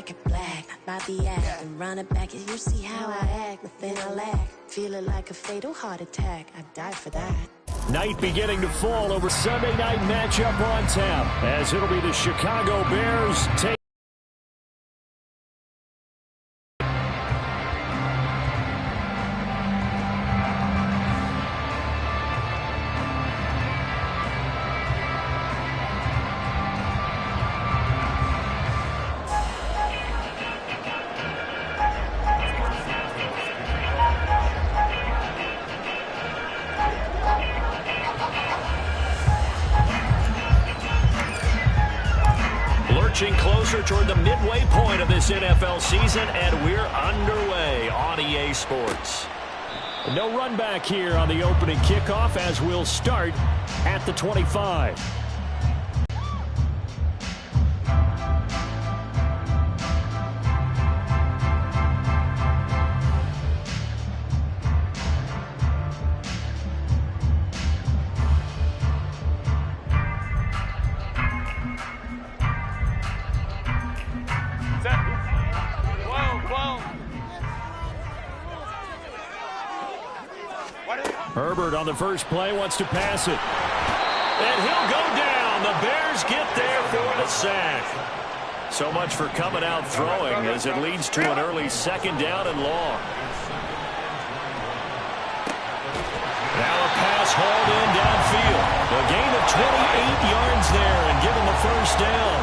dark and black, not by the act. And run it back and you see how I act, nothing I lack. Feeling like a fatal heart attack, I'd die for that. Night beginning to fall over Sunday night matchup on tap, as it'll be the Chicago Bears take. Closer toward the midway point of this NFL season, and we're underway on EA Sports. No run back here on the opening kickoff as we'll start at the 25. Herbert on the first play wants to pass it. And he'll go down. The Bears get there for the sack. So much for coming out throwing as it leads to an early second down and long. Now a pass hauled in downfield. A gain of 28 yards there and give him the first down.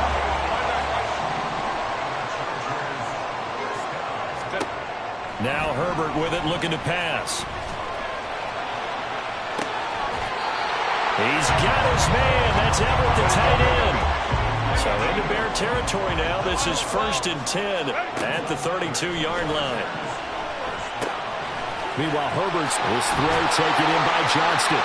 Now Herbert with it, looking to pass. He's got his man. That's Everett, the tight end. So into Bear territory now. This is 1st and 10 at the 32-yard line. Meanwhile, Herbert's this throw taken in by Johnston.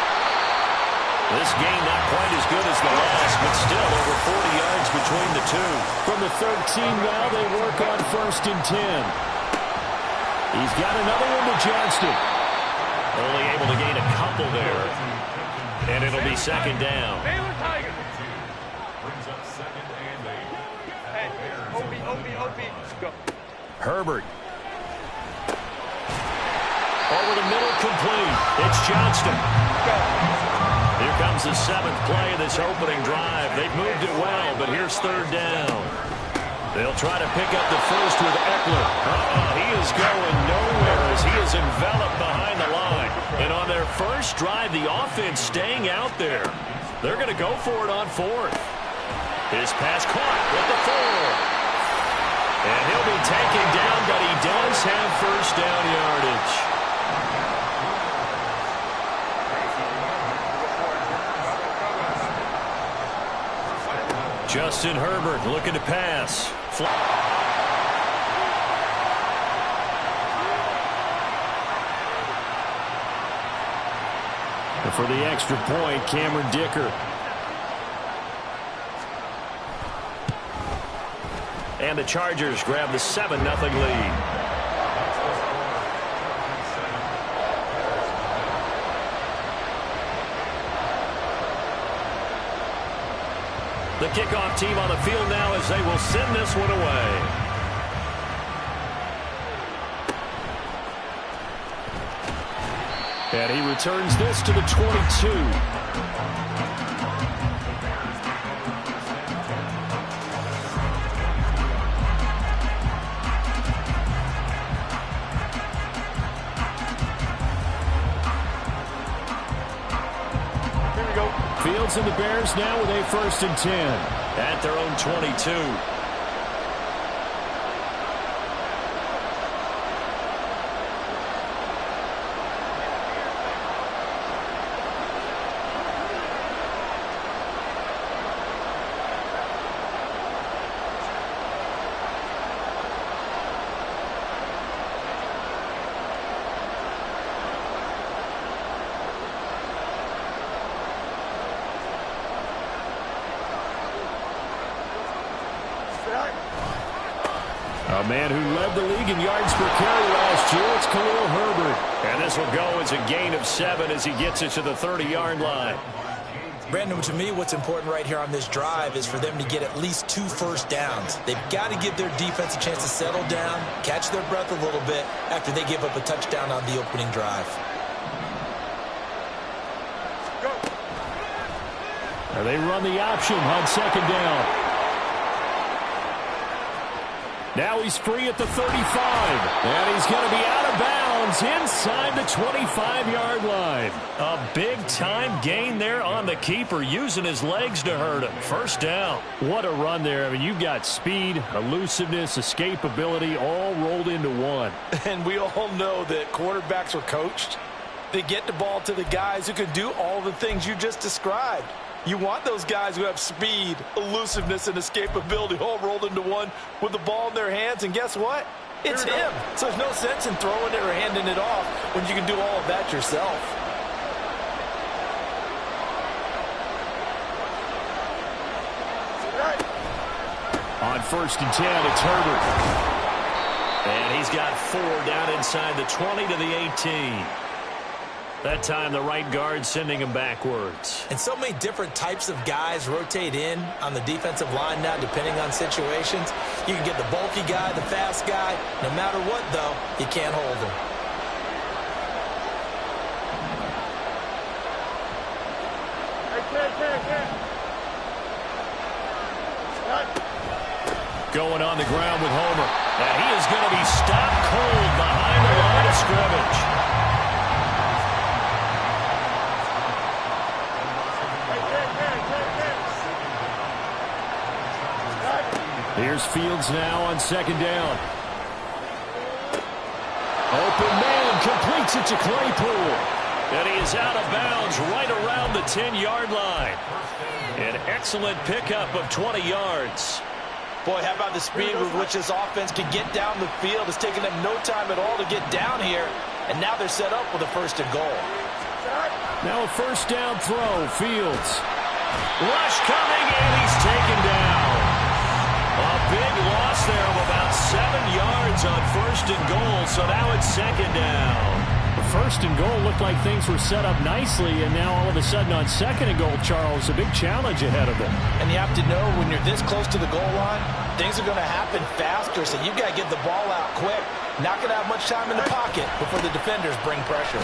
This game not quite as good as the last, but still over 40 yards between the two. From the 13 now, they work on 1st and 10. He's got another one to Johnston. Only able to gain a couple there. And it'll be second down. Herbert. Over the middle, complete. It's Johnston. Here comes the 7th play of this opening drive. They've moved it well, but here's 3rd down. They'll try to pick up the first with Eckler. He is going nowhere as he is enveloped behind the line. And on their first drive, the offense staying out there. They're going to go for it on 4th. His pass caught with the 4. And he'll be taken down, but he does have first down yardage. Justin Herbert looking to pass. And for the extra point, Cameron Dicker. And the Chargers grab the 7-0 lead. The kickoff team on the field now as they will send this one away. And he returns this to the 22. Fields and the Bears now with a 1st and 10 at their own 22. A man who led the league in yards per carry last year, it's Khalil Herbert. And this will go as a gain of 7 as he gets it to the 30-yard line. Brandon, to me, what's important right here on this drive is for them to get at least 2 first downs. They've got to give their defense a chance to settle down, catch their breath a little bit after they give up a touchdown on the opening drive. Now they run the option on second down. Now he's free at the 35, and he's going to be out of bounds inside the 25-yard line. A big-time gain there on the keeper, using his legs to hurt him. First down. What a run there. I mean, you've got speed, elusiveness, escapability, all rolled into one. And we all know that quarterbacks are coached. They get the ball to the guys who can do all the things you just described. You want those guys who have speed, elusiveness, and escapability all rolled into one with the ball in their hands. And guess what? It's him. So there's no sense in throwing it or handing it off when you can do all of that yourself. On first and 10, it's Herbert. And he's got 4 down inside the 20 to the 18. That time, the right guard sending him backwards. And so many different types of guys rotate in on the defensive line now, depending on situations. You can get the bulky guy, the fast guy. No matter what, though, you can't hold him. Going on the ground with Homer. And he is going to be stopped cold behind the line of scrimmage. Here's Fields now on second down. Open man, completes it to Claypool. And he is out of bounds right around the 10-yard line. An excellent pickup of 20 yards. Boy, how about the speed with which this offense can get down the field? It's taken them no time at all to get down here. And now they're set up with a first and goal. Now a first down throw, Fields. Rush coming, and he's taken down. A big loss there of about 7 yards on first and goal, so now it's second down. The first and goal looked like things were set up nicely, and now all of a sudden on second and goal, Charles, a big challenge ahead of them. And you have to know when you're this close to the goal line, things are going to happen faster, so you've got to get the ball out quick. Not going to have much time in the pocket before the defenders bring pressure.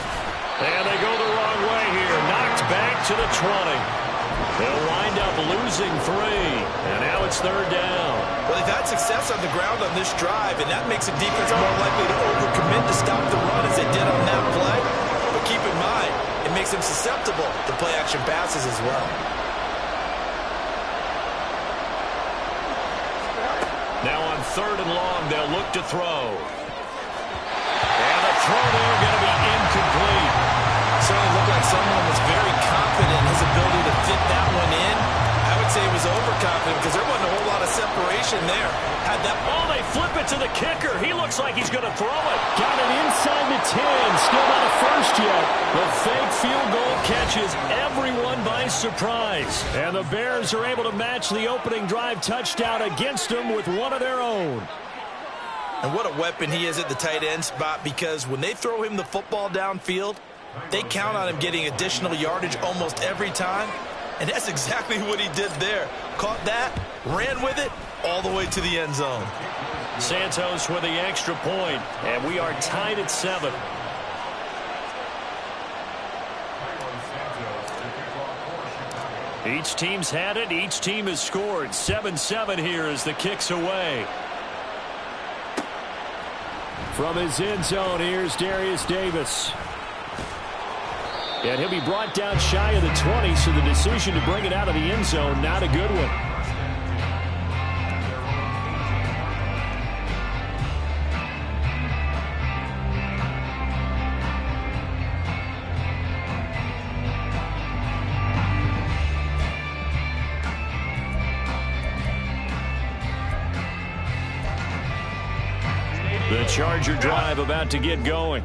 And they go the wrong way here. Knocked back to the 20. They'll wind up losing 3, and now it's third down. Well, they've had success on the ground on this drive, and that makes a defense more likely to overcommit to stop the run as they did on that play. But keep in mind, it makes them susceptible to play-action passes as well. Now on third and long, they'll look to throw. And the throw there going to be incomplete. Certainly looked like someone was very confident in his ability to fit that one in. I would say he was overconfident because there wasn't a whole lot of separation there. Had that. Oh, they flip it to the kicker. He looks like he's going to throw it. Got it inside the 10. Still not a first yet. The fake field goal catches everyone by surprise. And the Bears are able to match the opening drive touchdown against them with one of their own. And what a weapon he is at the tight end spot, because when they throw him the football downfield, they count on him getting additional yardage almost every time. And that's exactly what he did there. Caught that, ran with it, all the way to the end zone. Santos with the extra point, and we are tied at 7. Each team's had it. Each team has scored. 7-7 here as the kick's away. From his end zone, here's Darius Davis. And he'll be brought down shy of the 20, so the decision to bring it out of the end zone, not a good one. The Charger drive about to get going.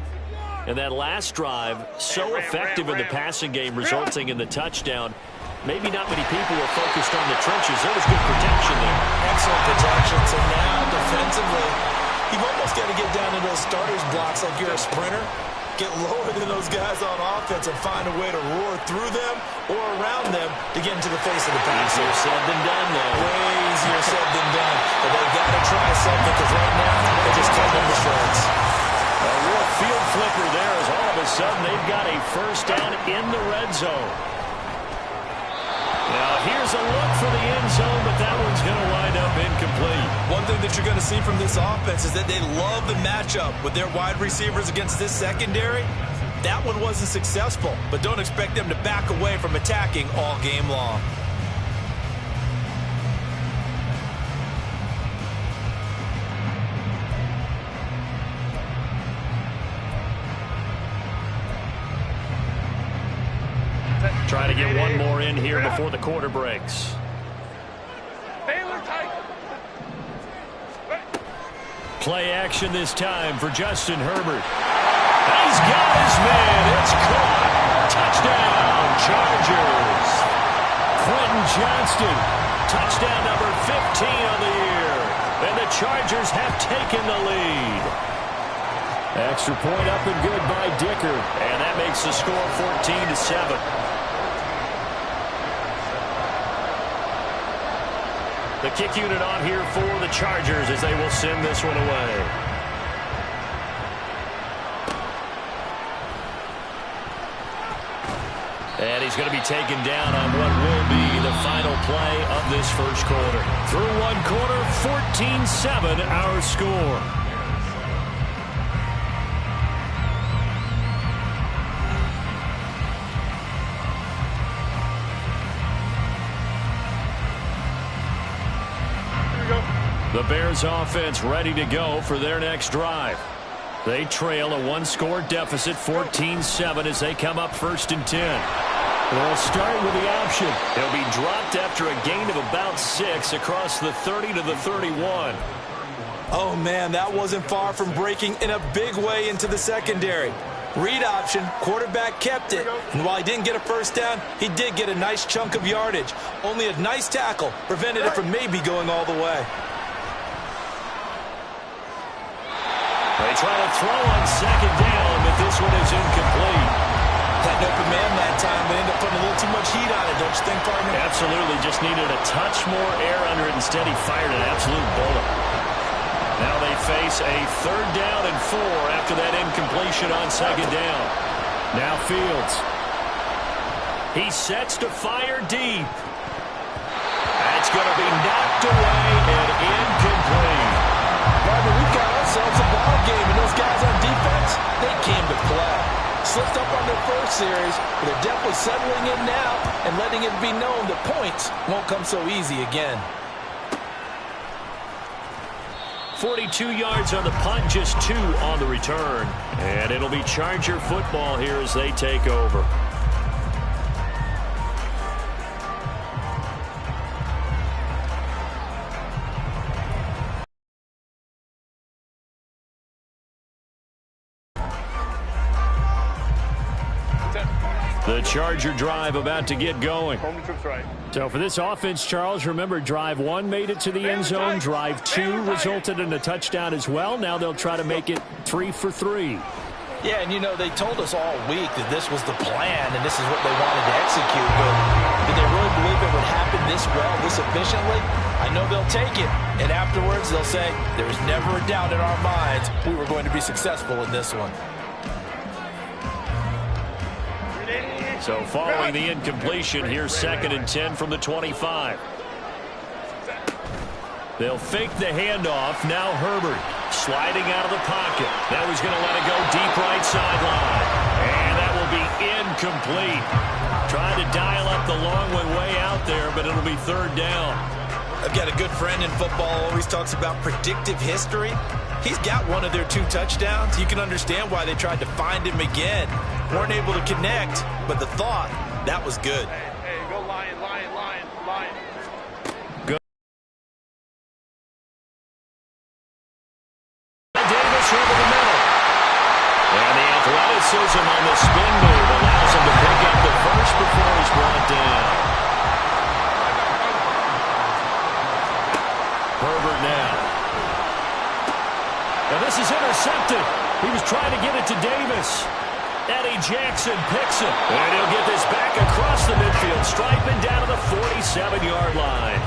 And that last drive, so effective in the passing game, resulting in the touchdown. Maybe not many people were focused on the trenches. There was good protection there. Excellent protection. So now, defensively, you've almost got to get down to those starters blocks like you're a sprinter. get lower than those guys on offense and find a way to roar through them or around them to get into the face of the pass. Easier said than done, though. Way easier said than done. But they've got to try something because right now they're just cutting them to shreds. A real field flipper there as all of a sudden they've got a first down in the red zone. Now here's a look for the end zone, but that one's going to wind up incomplete. One thing that you're going to see from this offense is that they love the matchup with their wide receivers against this secondary. That one wasn't successful, but don't expect them to back away from attacking all game long. Trying to get one more in here before the quarter breaks. Play action this time for Justin Herbert. He's got his man. It's caught. Touchdown, Chargers. Quentin Johnston. Touchdown number 15 on the year. And the Chargers have taken the lead. Extra point up and good by Dicker. And that makes the score 14-7. The kick unit on here for the Chargers as they will send this one away. And he's going to be taken down on what will be the final play of this first quarter. Through one quarter, 14-7 our score. The Bears offense ready to go for their next drive. They trail a one-score deficit, 14-7, as they come up 1st and 10. They'll start with the option. He'll be dropped after a gain of about 6 across the 30 to the 31. Oh, man, that wasn't far from breaking in a big way into the secondary. Read option, quarterback kept it, and while he didn't get a first down, he did get a nice chunk of yardage. Only a nice tackle prevented it from maybe going all the way. They try to throw on 2nd down, but this one is incomplete. Had an open man that time, but ended up putting a little too much heat on it, don't you think, partner? Absolutely, just needed a touch more air under it. Instead, he fired an absolute bullet. Now they face a 3rd down and 4 after that incompletion on 2nd down. Now Fields. He sets to fire deep. That's going to be knocked away and incomplete. Barbara, we've got ourselves a ball game, and those guys on defense, they came to play. Slipped up on their first series, but they're definitely settling in now and letting it be known that points won't come so easy again. 42 yards on the punt, just 2 on the return. And it'll be Charger football here as they take over. The Charger drive about to get going. So for this offense, Charles, remember drive 1 made it to the end zone. Drive 2 resulted in a touchdown as well. Now they'll try to make it 3 for 3. Yeah, and you know, they told us all week that this was the plan and this is what they wanted to execute. But did they really believe it would happen this well, this efficiently? I know they'll take it. And afterwards, they'll say, there was never a doubt in our minds we were going to be successful in this one. So following the incompletion, here's 2nd and 10 from the 25. They'll fake the handoff. Now Herbert sliding out of the pocket. Now he's going to let it go deep right sideline. And that will be incomplete. Trying to dial up the long one way out there, but it'll be 3rd down. I've got a good friend in football, always talks about predictive history. He's got one of their 2 touchdowns. You can understand why they tried to find him again. Weren't able to connect, but the thought, that was good. Hey, go Lion, Lion, Lion, Lion. Good. Davis over the middle. And the athleticism on the spin move allows him to pick up the first before he's brought down. Herbert now. And this is intercepted. He was trying to get it to Davis. Eddie Jackson picks it. And he'll get this back across the midfield stripe and down to the 47-yard line.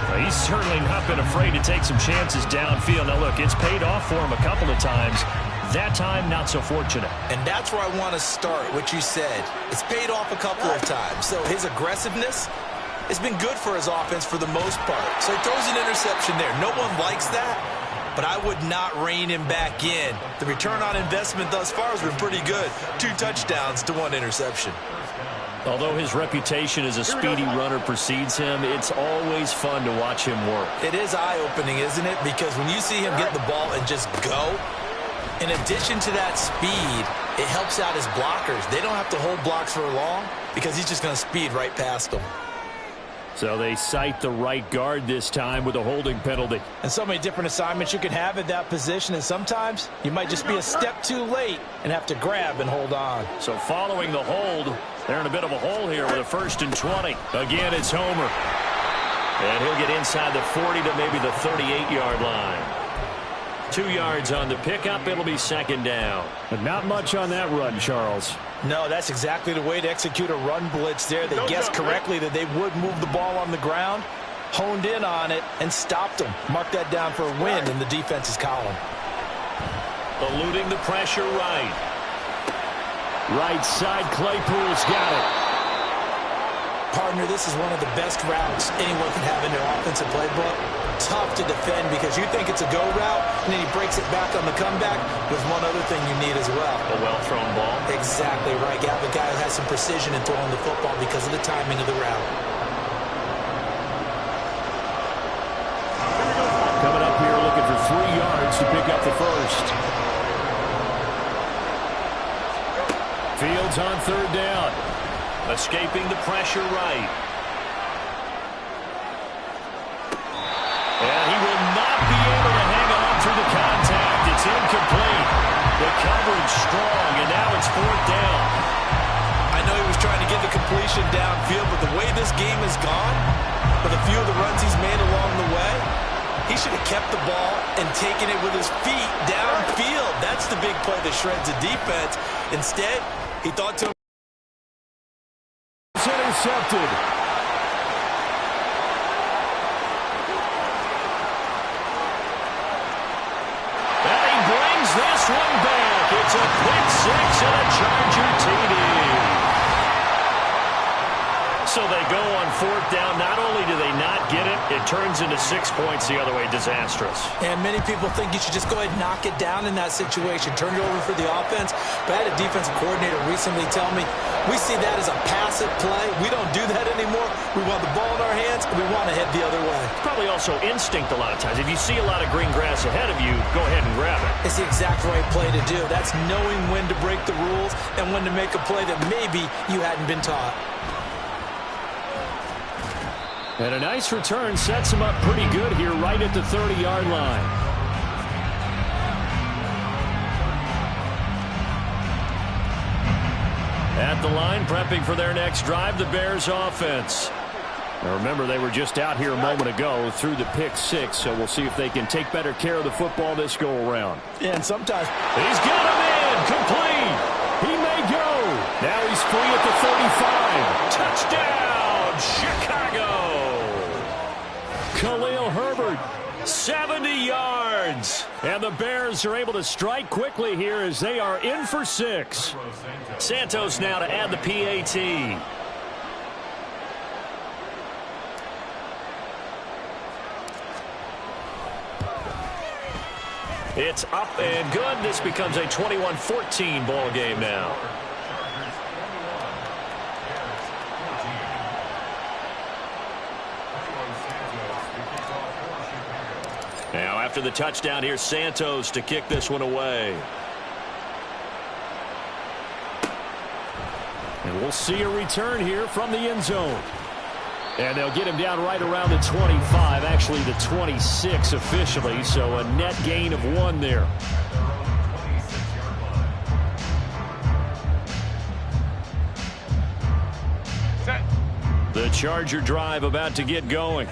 Well, he's certainly not been afraid to take some chances downfield. Now, look, it's paid off for him a couple of times. That time, not so fortunate. And that's where I want to start, what you said. It's paid off a couple of times. So his aggressiveness has been good for his offense for the most part. So he throws an interception there. No one likes that, but I would not rein him back in. The return on investment thus far has been pretty good. 2 touchdowns to 1 interception. Although his reputation as a speedy runner precedes him, it's always fun to watch him work. It is eye-opening, isn't it? Because when you see him get the ball and just go, in addition to that speed, it helps out his blockers. They don't have to hold blocks for long because he's just going to speed right past them. So they cite the right guard this time with a holding penalty. And so many different assignments you can have at that position, and sometimes you might just be a step too late and have to grab and hold on. So following the hold, they're in a bit of a hole here with a 1st and 20. Again, it's Homer. And he'll get inside the 40 to maybe the 38-yard line. 2 yards on the pickup. It'll be 2nd down. But not much on that run, Charles. No, that's exactly the way to execute a run blitz there. They guessed correctly that they would move the ball on the ground, honed in on it, and stopped them. Mark that down for a win in the defense's column. Eluding the pressure right. Right side, Claypool's got it. Partner, this is one of the best routes anyone can have in their offensive playbook. Tough to defend because you think it's a go route, and then he breaks it back on the comeback. There's one other thing you need as well. A well-thrown ball. Exactly right. You have a guy who has some precision in throwing the football because of the timing of the route. Coming up here looking for 3 yards to pick up the 1st. Fields on 3rd down. Escaping the pressure right. And he will not be able to hang on through the contact. It's incomplete. The coverage strong, and now it's 4th down. I know he was trying to get the completion downfield, but the way this game has gone, with a few of the runs he's made along the way, he should have kept the ball and taken it with his feet downfield. That's the big play that shreds the defense. Instead, he thought to him. It's intercepted. And he brings this one back. It's a quick 6 and a Charger TD. So they go on 4th down. Not only do they not get it, it turns into 6 points the other way. Disastrous. And many people think you should just go ahead and knock it down in that situation. Turn it over for the offense. But I had a defensive coordinator recently tell me, we see that as a passive play. We don't do that anymore. We want the ball in our hands, and we want to head the other way. Probably also instinct a lot of times. If you see a lot of green grass ahead of you, go ahead and grab it. It's the exact right play to do. That's knowing when to break the rules and when to make a play that maybe you hadn't been taught. And a nice return sets him up pretty good here right at the 30-yard line. At the line, prepping for their next drive, the Bears offense. Now remember, they were just out here a moment ago through the pick 6, so we'll see if they can take better care of the football this go-around. And sometimes he's got him in, complete. He may go. Now he's free at the 35. Touchdown, Chicago. Khalil Herbert, 70 yards. And the Bears are able to strike quickly here as they are in for 6. Santos now to add the PAT. It's up and good. This becomes a 21-14 ball game now. Now after the touchdown, here's Santos to kick this one away. And we'll see a return here from the end zone. And they'll get him down right around the 25, actually the 26 officially, so a net gain of 1 there. The Charger drive about to get going.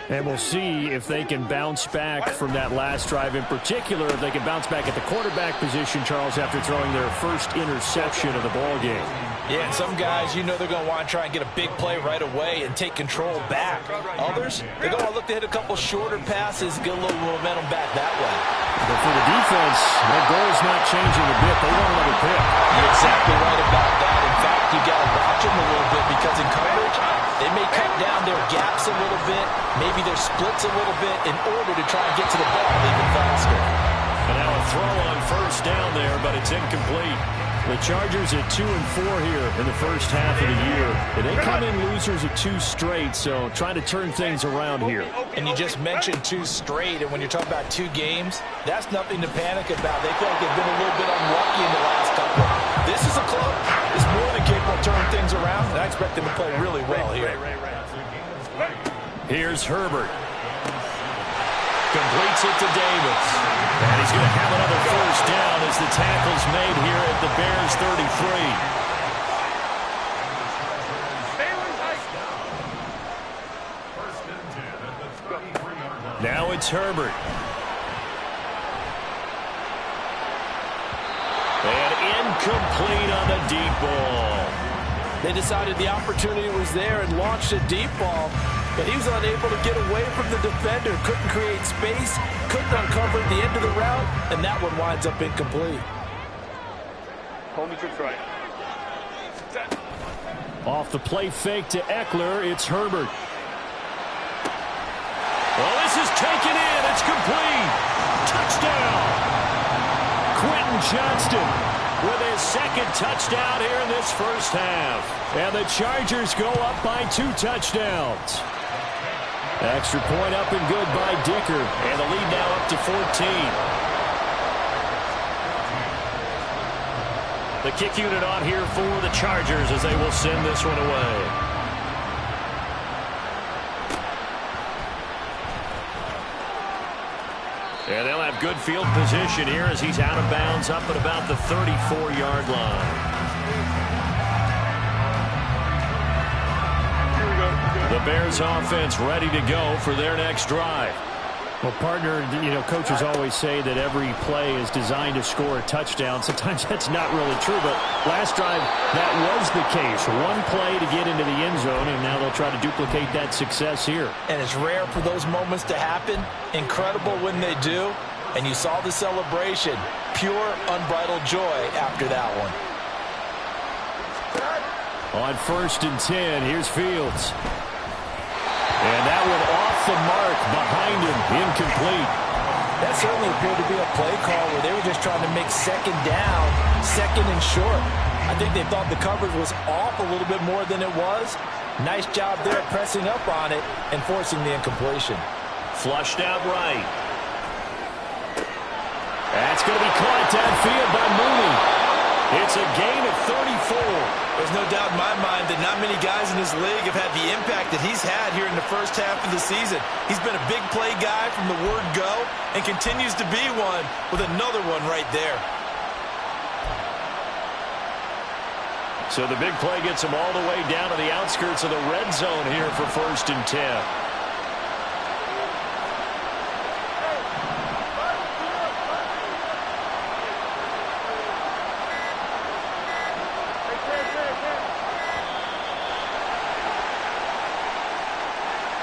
And we'll see if they can bounce back from that last drive. In particular, if they can bounce back at the quarterback position, Charles, after throwing their first interception of the ball game. Yeah, and some guys, you know they're going to want to try and get a big play right away and take control back. Others, they're going to look to hit a couple shorter passes, get a little momentum back that way. But for the defense, their goal's not changing a bit. They want another pick. You're exactly right about that. In fact, you got to watch them a little bit because in coverage, they may cut down their gaps a little bit, maybe their splits a little bit in order to try and get to the ball even faster. And now a throw on first down there, but it's incomplete. The Chargers at 2-4 here in the first half of the year. And they come in losers of 2 straight, so trying to turn things around here. And you just mentioned 2 straight, and when you're talking about 2 games, that's nothing to panic about. They feel like they've been a little bit unlucky in the last couple. This is a club that's more than capable of turning things around, and I expect them to play really well here. Here's Herbert. Completes it to Davis. And he's going to have another first down as the tackle's made here at the Bears 33. Now it's Herbert. And incomplete on the deep ball. They decided the opportunity was there and launched a deep ball, but he was unable to get away from the defender, couldn't create space, couldn't uncover the end of the route, and that one winds up incomplete. Hold me to try. Off the play fake to Eckler, it's Herbert. Well, this is taken in. It's complete. Touchdown. Quentin Johnston with his second touchdown here in this first half. And the Chargers go up by 2 touchdowns. Extra point up and good by Dicker. And the lead now up to 14. The kick unit on here for the Chargers as they will send this one away. And they'll have good field position here as he's out of bounds up at about the 34-yard line. The Bears offense ready to go for their next drive. Well, partner, you know, coaches always say that every play is designed to score a touchdown. Sometimes that's not really true, but last drive, that was the case. One play to get into the end zone, and now they'll try to duplicate that success here. And it's rare for those moments to happen. Incredible when they do. And you saw the celebration. Pure, unbridled joy after that one. On 1st and 10, here's Fields. And that one off the mark behind him, incomplete. That certainly appeared to be a play call where they were just trying to make second down, second and short. I think they thought the coverage was off a little bit more than it was. Nice job there pressing up on it and forcing the incompletion. Flushed out right. That's going to be caught downfield by Mooney. It's a gain of 34. There's no doubt in my mind that not many guys in this league have had the impact that he's had here in the first half of the season. He's been a big play guy from the word go and continues to be one with another one right there. So the big play gets him all the way down to the outskirts of the red zone here for 1st and 10.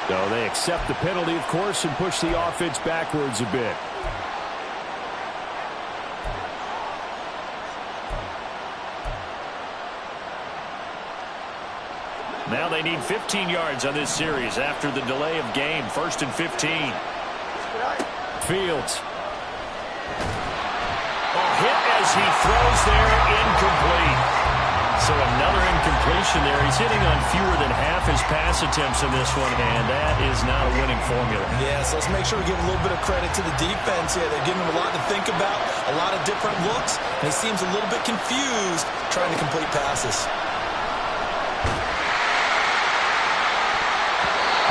So they accept the penalty, of course, and push the offense backwards a bit. Now they need 15 yards on this series after the delay of game. 1st and 15. Fields. A hit as he throws there, incomplete. So another incompletion there. He's hitting on fewer than half his pass attempts in this one, and that is not a winning formula. Yeah, so let's make sure we give a little bit of credit to the defense here. They're giving him a lot to think about, a lot of different looks, and he seems a little bit confused trying to complete passes.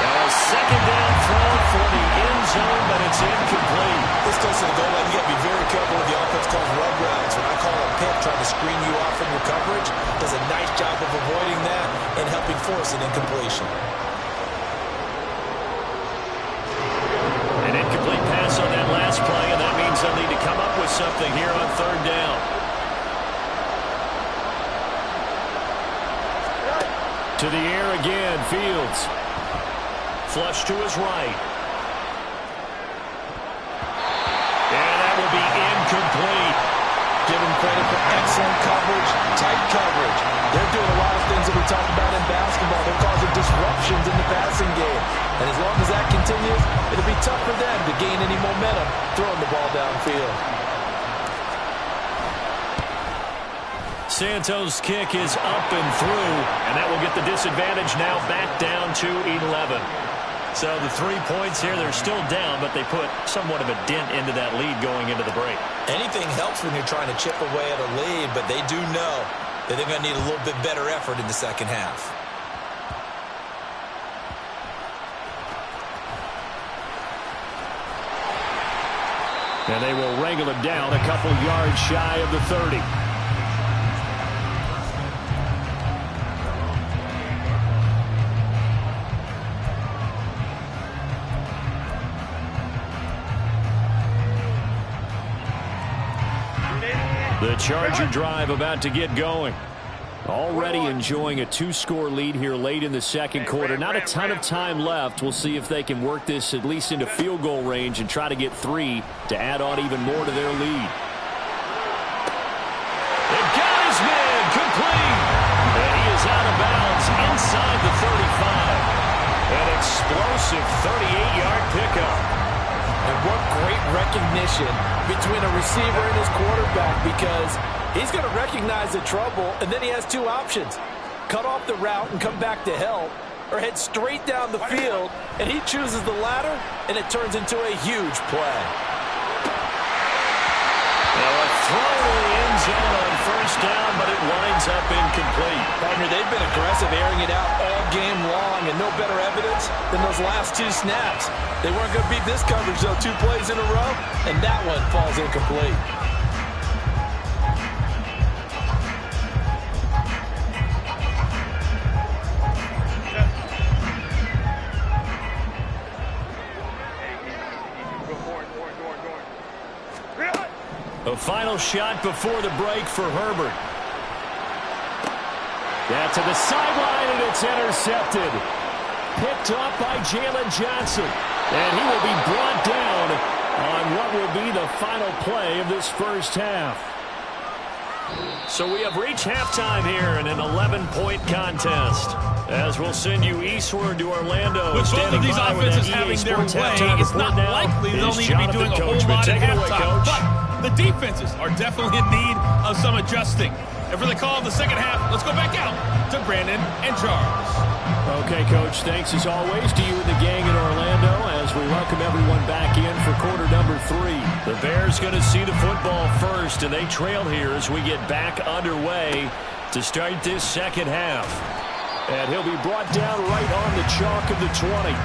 Now a second down throw for the end zone, but it's incomplete. This goes to the goal line. You got to be very careful with the offense calls rub routes. When I call a pick, trying to screen you off from your coverage, does a nice job of avoiding that and helping force an incompletion. something here on third down. To the air again, Fields. Flush to his right. And that will be incomplete. Give him credit for excellent coverage, tight coverage. They're doing a lot of things that we talked about in basketball. They're causing disruptions in the passing game. And as long as that continues, it'll be tough for them to gain any momentum throwing the ball downfield. Santos' kick is up and through, and that will get the disadvantage now back down to 11. So the 3 points here, they're still down, but they put somewhat of a dent into that lead going into the break. Anything helps when you're trying to chip away at a lead, but they do know that they're going to need a little bit better effort in the second half. And they will wrangle him down a couple yards shy of the 30. The Charger drive about to get going. Already enjoying a 2-score lead here late in the second quarter. Not a ton of time left. We'll see if they can work this at least into field goal range and try to get 3 to add on even more to their lead. They've got his man complete. And he is out of bounds inside the 35. An explosive 38-yard pickup. And what great recognition between a receiver and his quarterback, because he's going to recognize the trouble, and then he has 2 options. Cut off the route and come back to help, or head straight down the field, and he chooses the latter, and it turns into a huge play. Now a throw in the end zone on first down, but it winds up incomplete. Partner, they've been aggressive, airing it out all game long, and no better evidence than those last 2 snaps. They weren't going to beat this coverage, though, 2 plays in a row, and that one falls incomplete. A final shot before the break for Herbert. That to the sideline, and it's intercepted. Picked up by Jalen Johnson. And he will be brought down on what will be the final play of this first half. So we have reached halftime here in an 11-point contest. As we'll send you eastward to Orlando. With both of these offenses having their way, it's not likely they'll need to be doing a whole lot at halftime. But the defenses are definitely in need of some adjusting. And for the call of the second half, let's go back out to Brandon and Charles. Okay, Coach, thanks as always to you and the gang in Orlando as we welcome everyone back in for quarter number 3. The Bears going to see the football first, and they trail here as we get back underway to start this second half. And he'll be brought down right on the chalk of the 20.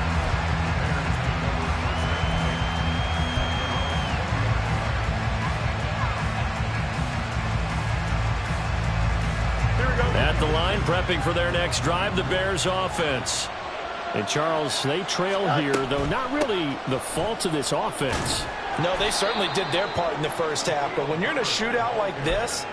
At the line, prepping for their next drive, the Bears offense. And Charles, they trail here, though not really the fault of this offense. No, they certainly did their part in the first half. But when you're in a shootout like this,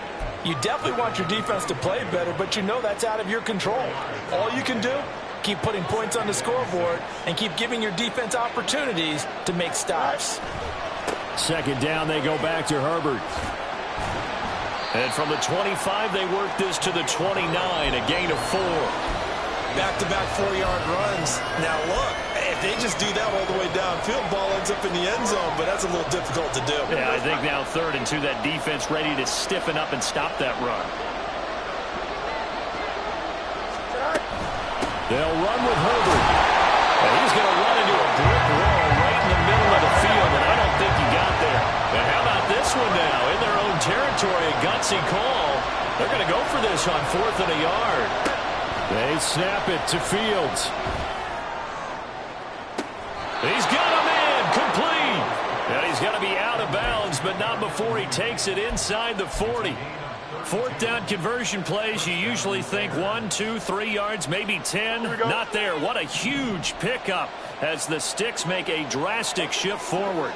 you definitely want your defense to play better, but you know that's out of your control. All you can do, keep putting points on the scoreboard and keep giving your defense opportunities to make stops. Second down, they go back to Herbert. And from the 25, they work this to the 29, a gain of 4. Back-to-back 4-yard runs. Now, look, if they just do that all the way downfield, ball ends up in the end zone, but that's a little difficult to do. Yeah, I think now 3rd and 2, that defense ready to stiffen up and stop that run. They'll run with Herbert. And he's going to run into a brick wall right in the middle of the field, and I don't think he got there. And how about this one now? In their own territory, a gutsy call. They're going to go for this on 4th and a yard. They snap it to Fields. He's got a man complete. And he's going to be out of bounds, but not before he takes it inside the 40. 4th down conversion plays, you usually think 1, 2, 3 yards, maybe 10. Not there. What a huge pickup as the Sticks make a drastic shift forward.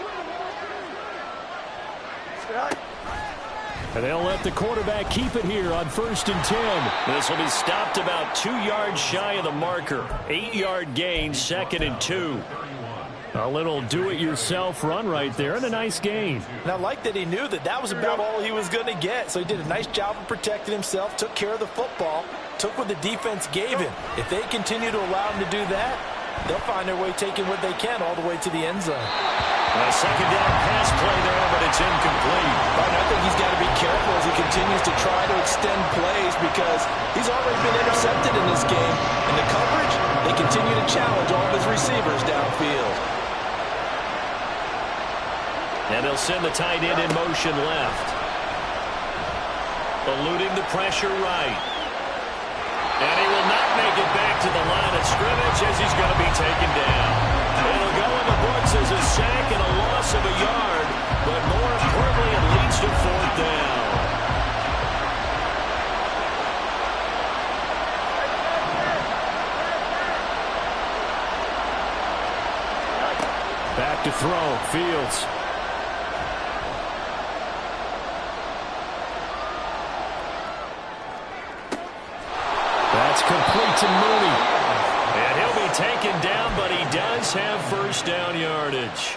And they'll let the quarterback keep it here on 1st and 10. This will be stopped about 2 yards shy of the marker. 8-yard gain, 2nd and 2. A little do-it-yourself run right there, and a nice gain. And I like that he knew that that was about all he was going to get. So he did a nice job of protecting himself, took care of the football, took what the defense gave him. If they continue to allow him to do that, they'll find their way taking what they can all the way to the end zone. A 2nd down pass play there, but it's incomplete. Right, I think he's got to be careful as he continues to try to extend plays because he's already been intercepted in this game. And the coverage, they continue to challenge all of his receivers downfield. And they'll send the tight end in motion left. Eluding the pressure right. And he will not make it back to the line of scrimmage as he's going to be taken down. It'll go in the books as a sack and a loss of a yard, but more importantly, it leads to 4th down. Back to throw, Fields. That's complete to Mooney. And he'll be taken down, but he does have 1st down yardage.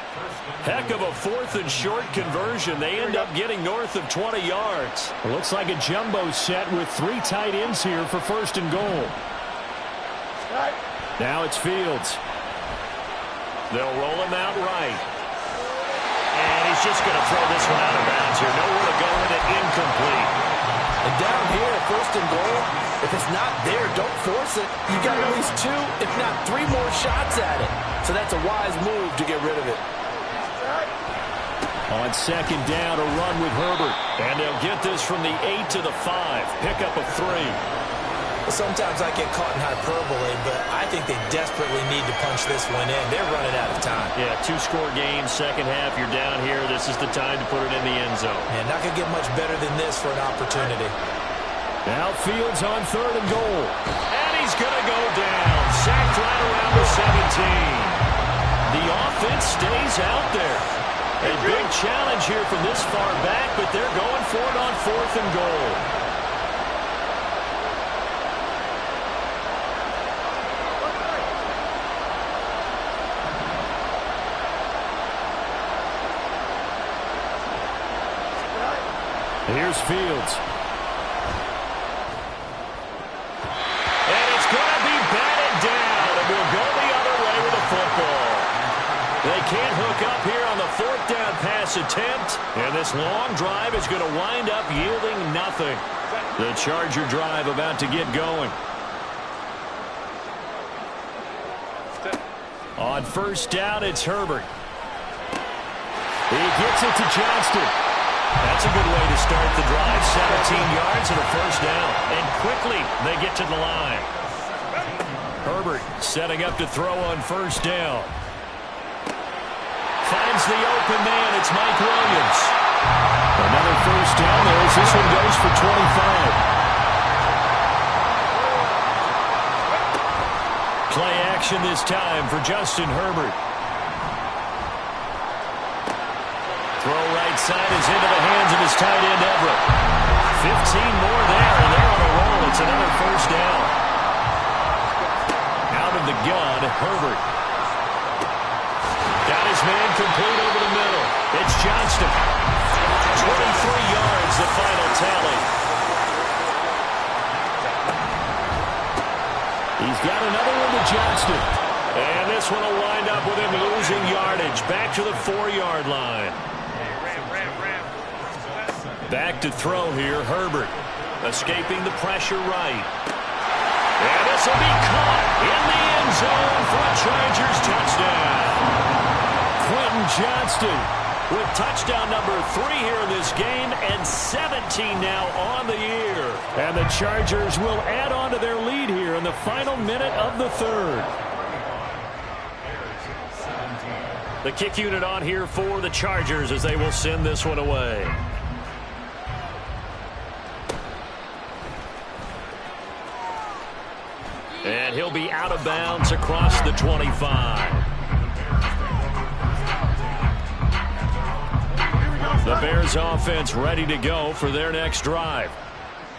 Heck of a 4th and short conversion. They end up getting north of 20 yards. It looks like a jumbo set with 3 tight ends here for 1st and goal. Now it's Fields. They'll roll him out right. And he's just going to throw this one out of bounds here. Nowhere to go with it, incomplete. And down here, 1st and goal, if it's not there, don't force it. You got at least 2, if not 3 more shots at it. So that's a wise move to get rid of it. On 2nd down, a run with Herbert. And they'll get this from the 8 to the 5. Pickup of 3. Sometimes I get caught in hyperbole, but I think they desperately need to punch this one in. They're running out of time. Yeah, 2-score game, 2nd half, you're down here. This is the time to put it in the end zone. And not going to get much better than this for an opportunity. Now Fields on 3rd and goal. And he's going to go down. Sacked right around the 17. The offense stays out there. A big challenge here from this far back, but they're going for it on 4th and goal. Here's Fields. And it's going to be batted down, and we'll go the other way with the football. They can't hook up here on the 4th down pass attempt, and this long drive is going to wind up yielding nothing. The Charger drive about to get going. On 1st down, it's Herbert. He gets it to Johnston. That's a good way to start the drive. 17 yards and a 1st down. And quickly they get to the line. Herbert setting up to throw on 1st down. Finds the open man. It's Mike Williams. Another 1st down there as this one goes for 25. Play action this time for Justin Herbert. Throw right side is into the hands of his tight end, Everett. 15 more there, and they're on a roll. It's another 1st down. Out of the gun, Herbert. Got his man complete over the middle. It's Johnston. 23 yards, the final tally. He's got another one to Johnston. And this one will wind up with him losing yardage. Back to the 4-yard line. Back to throw here, Herbert. Escaping the pressure right. And this will be caught in the end zone for a Chargers touchdown. Quentin Johnston with touchdown number 3 here in this game, and 17 now on the year. And the Chargers will add on to their lead here in the final minute of the 3rd. The kick unit on here for the Chargers as they will send this one away. And he'll be out of bounds across the 25. The Bears offense ready to go for their next drive.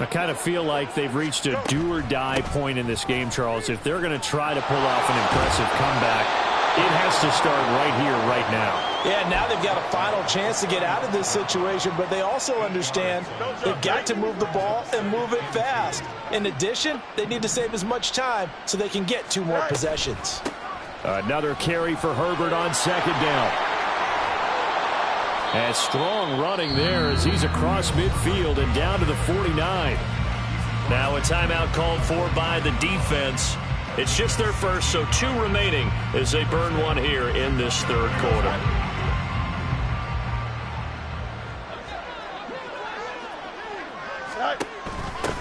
I kind of feel like they've reached a do-or-die point in this game, Charles. If they're going to try to pull off an impressive comeback, it has to start right here, right now. Yeah, now they've got a final chance to get out of this situation, but they also understand they've got to move the ball and move it fast. In addition, they need to save as much time so they can get 2 more possessions. Another carry for Herbert on second down. And strong running there as he's across midfield and down to the 49. Now a timeout called for by the defense. It's just their first, so 2 remaining as they burn one here in this third quarter.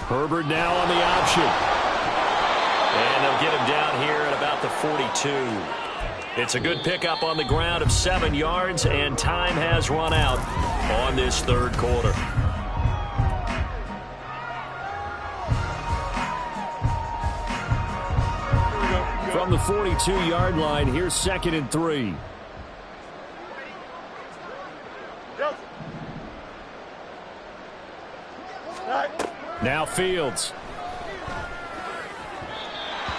Herbert now on the option. And they'll get him down here at about the 42. It's a good pickup on the ground of 7 yards, and time has run out on this third quarter. From the 42-yard line, here's 2nd and 3. Now Fields.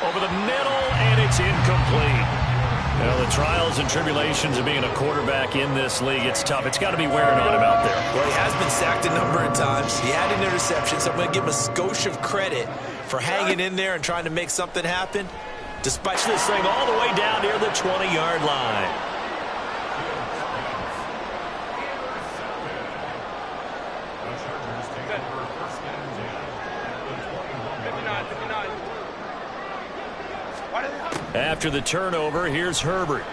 Over the middle, and it's incomplete. Well, the trials and tribulations of being a quarterback in this league, it's tough. It's got to be wearing on him out there. Well, he has been sacked a number of times. He had an interception, so I'm going to give him a skosh of credit for hanging in there and trying to make something happen. Despite this thing all the way down near the 20-yard line. After the turnover, here's Herbert.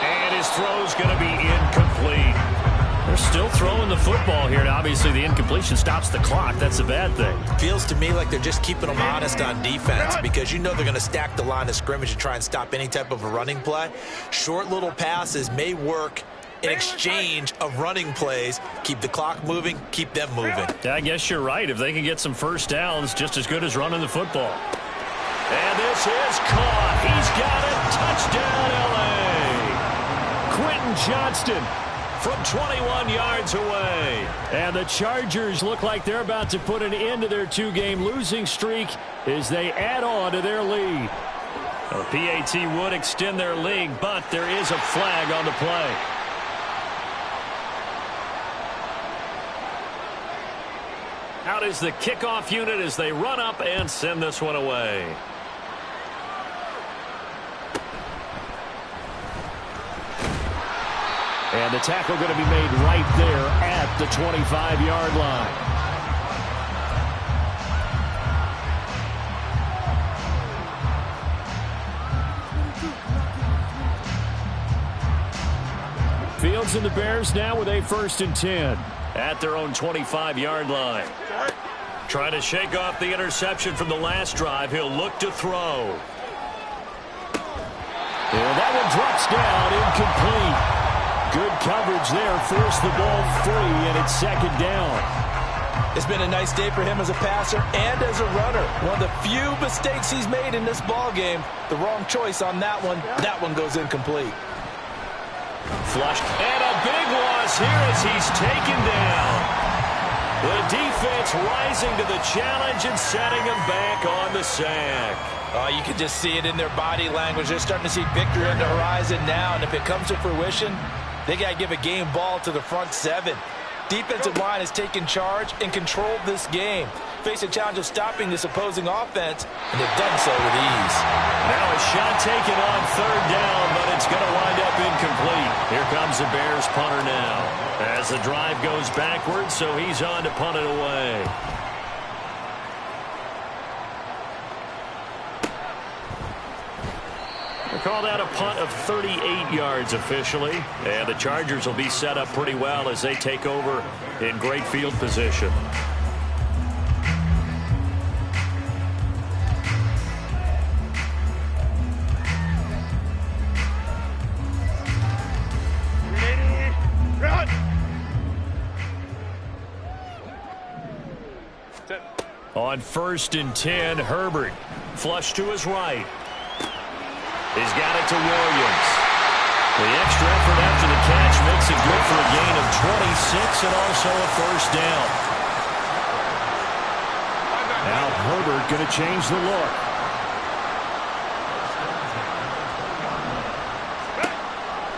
And his throw's going to be incomplete. They're still throwing the football here, and obviously the incompletion stops the clock. That's a bad thing. Feels to me like they're just keeping them honest on defense because you know they're going to stack the line of scrimmage and try and stop any type of a running play. Short little passes may work in exchange of running plays. Keep the clock moving, keep them moving. I guess you're right. If they can get some first downs, just as good as running the football. And this is caught. He's got it. Touchdown, L.A. Quentin Johnston from 21 yards away. And the Chargers look like they're about to put an end to their 2-game losing streak as they add on to their lead. A PAT would extend their lead, but there is a flag on the play. Out is the kickoff unit as they run up and send this one away. And the tackle going to be made right there at the 25-yard line. Fields and the Bears now with a 1st and 10. At their own 25-yard line. Trying to shake off the interception from the last drive. He'll look to throw. And that one drops down, incomplete. Good coverage there, forced the ball free, and it's 2nd down. It's been a nice day for him as a passer and as a runner. One of the few mistakes he's made in this ball game. The wrong choice on that one. That one goes incomplete. Flushed. And a big loss here as he's taken down. The defense rising to the challenge and setting him back on the sack. Oh, you can just see it in their body language. They're starting to see victory on the horizon now, and if it comes to fruition, they got to give a game ball to the front 7. Defensive line has taken charge and controlled this game. Face a challenge of stopping this opposing offense, and they've done so with ease. Now a shot taken on 3rd down, but it's going to wind up incomplete. Here comes the Bears punter now. As the drive goes backwards, so he's on to punt it away. They called out a punt of 38 yards officially, and the Chargers will be set up pretty well as they take over in great field position. On 1st and 10, Herbert flush to his right. He's got it to Williams. The extra effort after the catch makes it good for a gain of 26 and also a first down. Now Herbert going to change the look.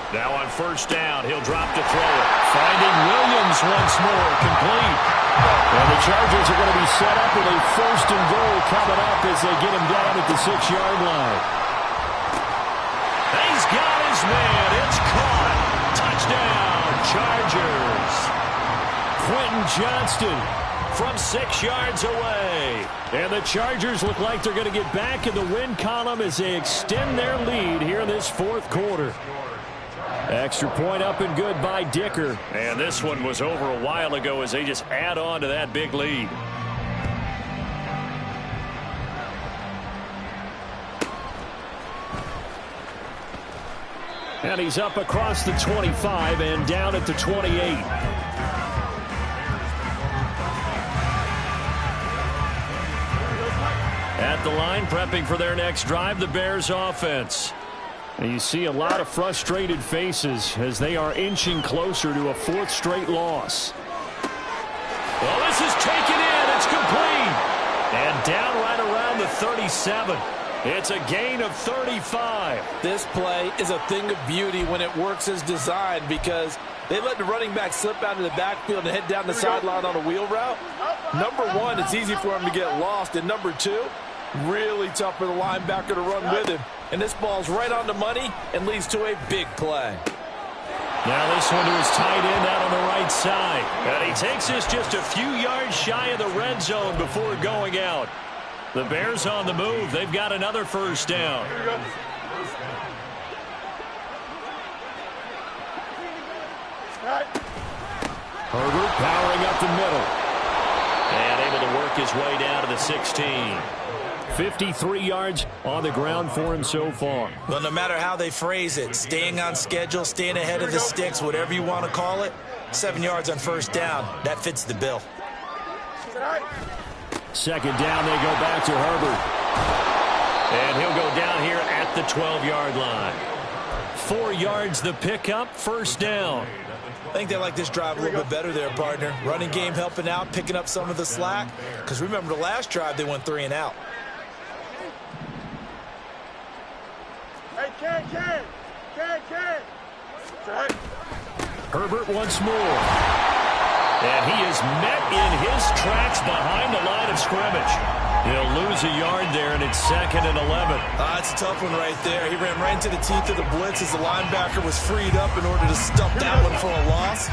Now on first down, he'll drop to throw it. Finding Williams once more, complete. And the Chargers are going to be set up with a first and goal coming up as they get him down at the 6-yard line. He's got his man. It's caught. Touchdown, Chargers. Quentin Johnston from 6 yards away. And the Chargers look like they're going to get back in the win column as they extend their lead here in this fourth quarter. Extra point up and good by Dicker. And this one was over a while ago as they just add on to that big lead. And he's up across the 25 and down at the 28. At the line, prepping for their next drive, the Bears offense. And you see a lot of frustrated faces as they are inching closer to a fourth straight loss. Well, this is taken in. It's complete. And down right around the 37. It's a gain of 35. This play is a thing of beauty when it works as designed because they let the running back slip out of the backfield and head down the sideline on a wheel route. Number one, it's easy for him to get lost. And number two, really tough for the linebacker to run with him. And this ball's right on the money and leads to a big play. Now this one to his tight end out on the right side. And he takes this just a few yards shy of the red zone before going out. The Bears on the move. They've got another first down. Herbert powering up the middle. And able to work his way down to the 16. 53 yards on the ground for him so far. Well, no matter how they phrase it, staying on schedule, staying ahead of the sticks, whatever you want to call it, 7 yards on first down, that fits the bill. Second down, they go back to Herbert. And he'll go down here at the 12-yard line. 4 yards the pickup, first down. I think they like this drive a little bit better there, partner. Running game helping out, picking up some of the slack. Because remember the last drive, they went 3 and out. Herbert once more. And he is met in his tracks behind the line of scrimmage. He'll lose a yard there, and it's 2nd and 11. It's a tough one right there. He ran right into the teeth of the blitz as the linebacker was freed up in order to stop that one for a loss.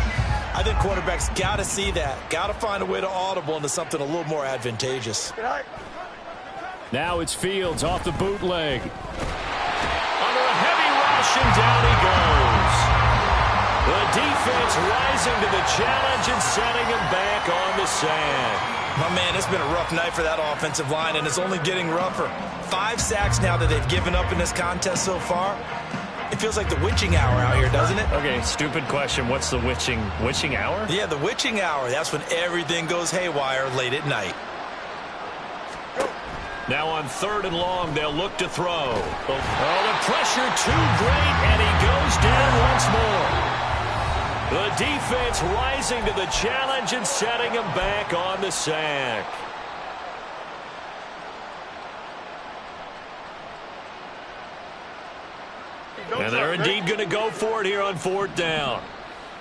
I think quarterbacks got to see that. Got to find a way to audible into something a little more advantageous. Now it's Fields off the bootleg. Under a heavy rush, and down he goes. The defense rising to the challenge and setting him back on the sack. My man, it's been a rough night for that offensive line, and it's only getting rougher. 5 sacks now that they've given up in this contest so far. It feels like the witching hour out here, doesn't it? Okay, stupid question. What's the witching hour? Yeah, the witching hour. That's when everything goes haywire late at night. Now on 3rd and long, they'll look to throw. Oh, the pressure too great, and he goes down once more. The defense rising to the challenge and setting him back on the sack. And they're indeed going to go for it here on 4th down.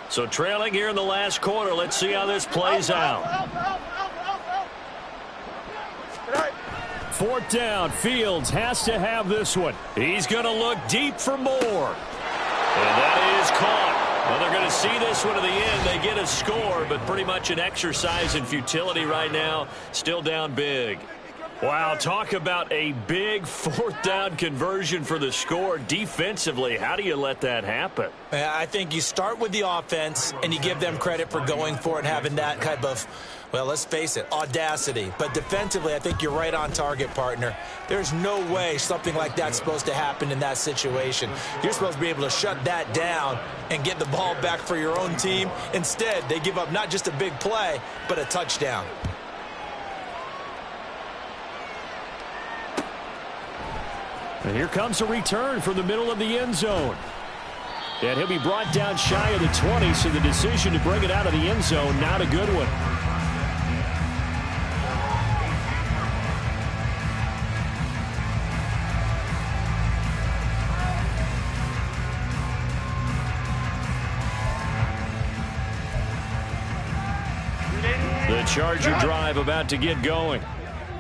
So trailing here in the last quarter. Let's see how this plays out. 4th down. Fields has to have this one. He's going to look deep for more. And that is caught. Well, they're going to see this one to the end. They get a score, but pretty much an exercise in futility right now. Still down big. Wow, talk about a big 4th down conversion for the score. Defensively, how do you let that happen? I think you start with the offense, and you give them credit for going for it, having that type of, well, let's face it, audacity. But defensively, I think you're right on target, partner. There's no way something like that's supposed to happen in that situation. You're supposed to be able to shut that down and get the ball back for your own team. Instead, they give up not just a big play, but a touchdown. And here comes a return from the middle of the end zone. And he'll be brought down shy of the 20, so the decision to bring it out of the end zone, not a good one. The Charger drive about to get going.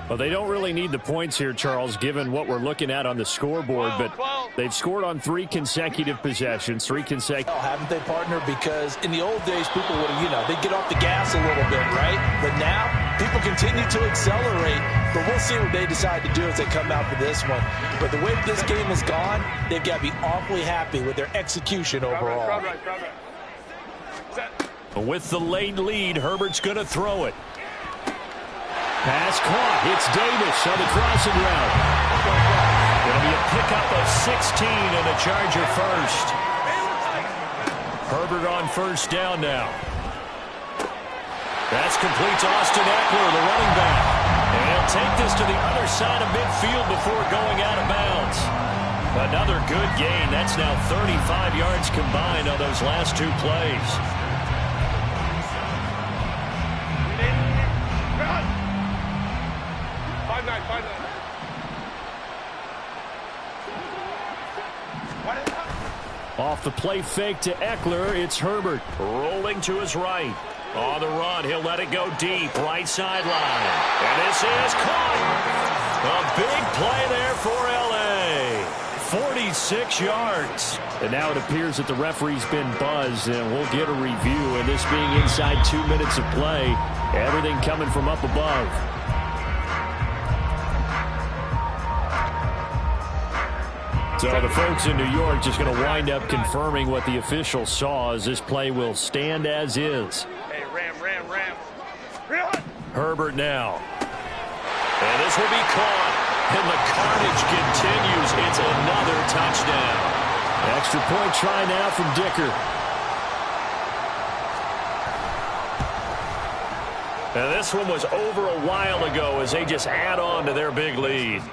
Well, they don't really need the points here, Charles, given what we're looking at on the scoreboard, but they've scored on 3 consecutive possessions, 3 consecutive. Haven't they, partner? Because in the old days, people would have, they'd get off the gas a little bit, right? But now, people continue to accelerate, but we'll see what they decide to do as they come out for this one. But the way this game has gone, they've got to be awfully happy with their execution overall. With the late lead, Herbert's going to throw it. Pass caught. It's Davis on the crossing route. It'll be a pickup of 16 and a Charger first. Herbert on first down now. That's complete to Austin Eckler, the running back. And he'll take this to the other side of midfield before going out of bounds. Another good gain. That's now 35 yards combined on those last 2 plays. Off the play fake to Eckler, it's Herbert. Rolling to his right. On the run, he'll let it go deep, right sideline. And this is caught. A big play there for L.A. 46 yards. And now it appears that the referee's been buzzed, and we'll get a review. And this being inside 2 minutes of play, everything coming from up above. So the folks in New York just going to wind up confirming what the official saw, as this play will stand as is. Hey, Ram. Herbert now. And this will be caught. And the carnage continues. It's another touchdown. Extra point try now from Dicker. And this one was over a while ago as they just add on to their big lead.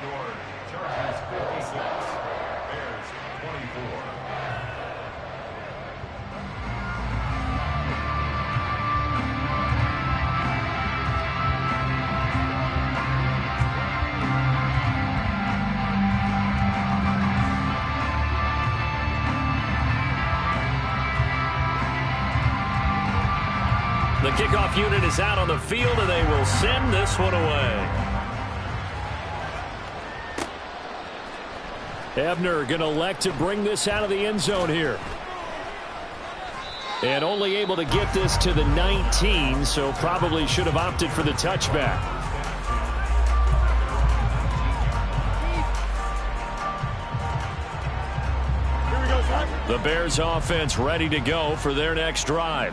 The kickoff unit is out on the field, and they will send this one away. Ebner going to elect to bring this out of the end zone here. And only able to get this to the 19, so probably should have opted for the touchback. The Bears offense ready to go for their next drive.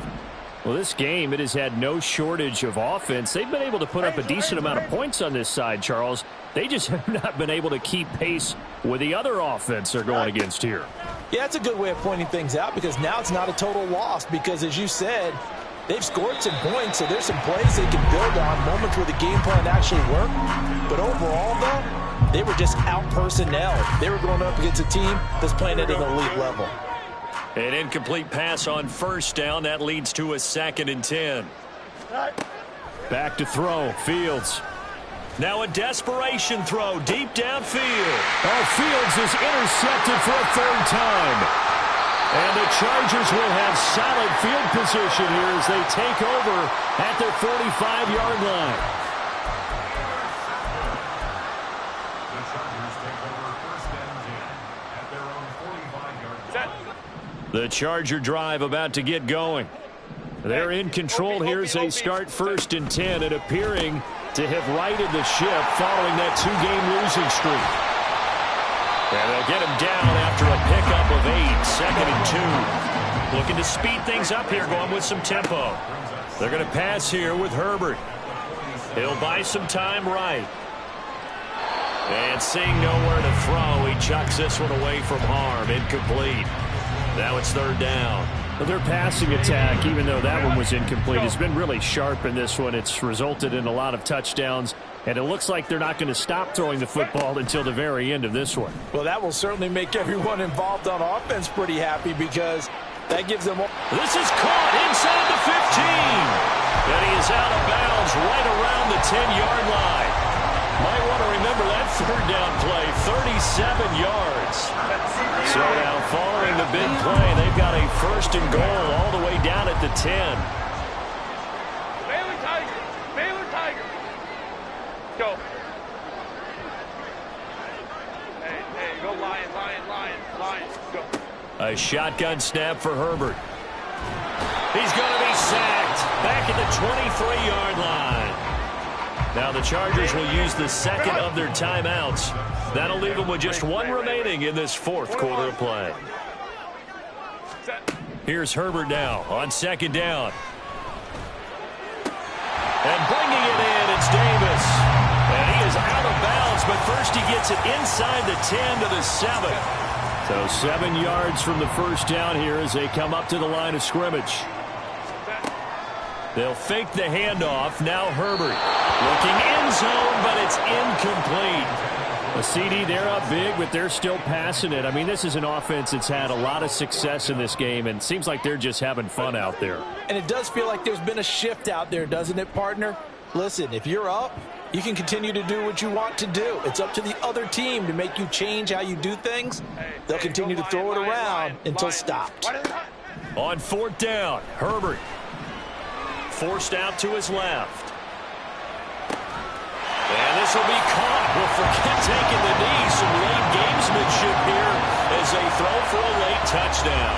Well, this game, it has had no shortage of offense. They've been able to put up a decent amount of points on this side, Charles. They just have not been able to keep pace with the other offense they're going against here. Yeah, that's a good way of pointing things out, because now it's not a total loss, because as you said, they've scored some points, so there's some plays they can build on, moments where the game plan actually worked. But overall, though, they were just out-personnelled. They were going up against a team that's playing at an elite level. An incomplete pass on first down. That leads to a 2nd and 10. Back to throw. Fields. Now a desperation throw deep downfield. Oh, Fields is intercepted for a 3rd time. And the Chargers will have solid field position here as they take over at their 45-yard line. The Charger drive about to get going. They're in control here as they start 1st and 10, and appearing to have righted the ship following that 2-game losing streak. And they'll get him down after a pickup of 8, 2nd and 2. Looking to speed things up here, going with some tempo. They're going to pass here with Herbert. He'll buy some time right. And seeing nowhere to throw, he chucks this one away from harm. Incomplete. Now it's 3rd down. Well, their passing attack, even though that one was incomplete, has been really sharp in this one. It's resulted in a lot of touchdowns And it looks like they're not going to stop throwing the football until the very end of this one. Well, that will certainly make everyone involved on offense pretty happy because that gives them... This is caught inside the 15. And he is out of bounds right around the 10-yard line. Might want to remember that third down play, 37 yards. So now following the big play, they've got a first and goal all the way down at the 10. Baylor Tigers. Baylor Tigers. Go. Hey, go Lions, go. A shotgun snap for Herbert. He's going to be sacked back at the 23-yard line. Now the Chargers will use the second of their timeouts. That'll leave them with just one remaining in this fourth quarter of play. Here's Herbert now on second down. And bringing it in, it's Davis. And he is out of bounds, but first he gets it inside the 10 to the 7. So 7 yards from the first down here as they come up to the line of scrimmage. They'll fake the handoff. Now Herbert looking end zone, but it's incomplete. A CD, they're up big, but they're still passing it. I mean, this is an offense that's had a lot of success in this game, and it seems like they're just having fun out there. And it does feel like there's been a shift out there, doesn't it, partner? Listen, if you're up, you can continue to do what you want to do. It's up to the other team to make you change how you do things. They'll continue to throw it around until stopped. On fourth down, Herbert forced out to his left. And this will be caught. We'll forget taking the knee. Some late gamesmanship here as they throw for a late touchdown.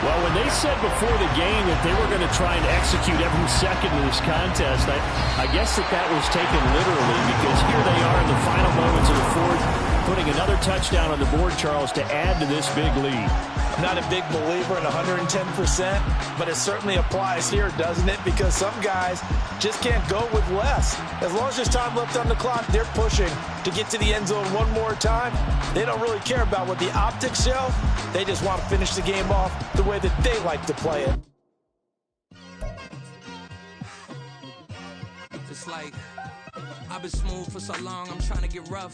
Well, when they said before the game that they were going to try and execute every second of this contest, I guess that was taken literally, because here they are in the final moments of the fourth, putting another touchdown on the board, Charles, to add to this big lead. I'm not a big believer in 110%, but it certainly applies here, doesn't it? Because some guys just can't go with less. As long as there's time left on the clock, they're pushing to get to the end zone one more time. They don't really care about what the optics show. They just want to finish the game off the way that they like to play it. It's like I've been smooth for so long, I'm trying to get rough.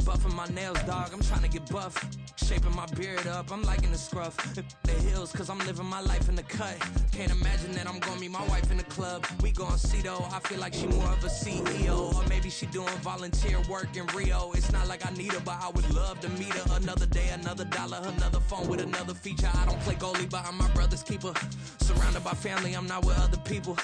Buffing my nails, dog, I'm trying to get buff. Shaping my beard up, I'm liking the scruff. The hills, cause I'm living my life in the cut. Can't imagine that I'm gonna meet my wife in the club. We gon' see though, I feel like she more of a CEO. Or maybe she doing volunteer work in Rio. It's not like I need her, but I would love to meet her. Another day, another dollar, another phone with another feature. I don't play goalie, but I'm my brother's keeper. Surrounded by family, I'm not with other people.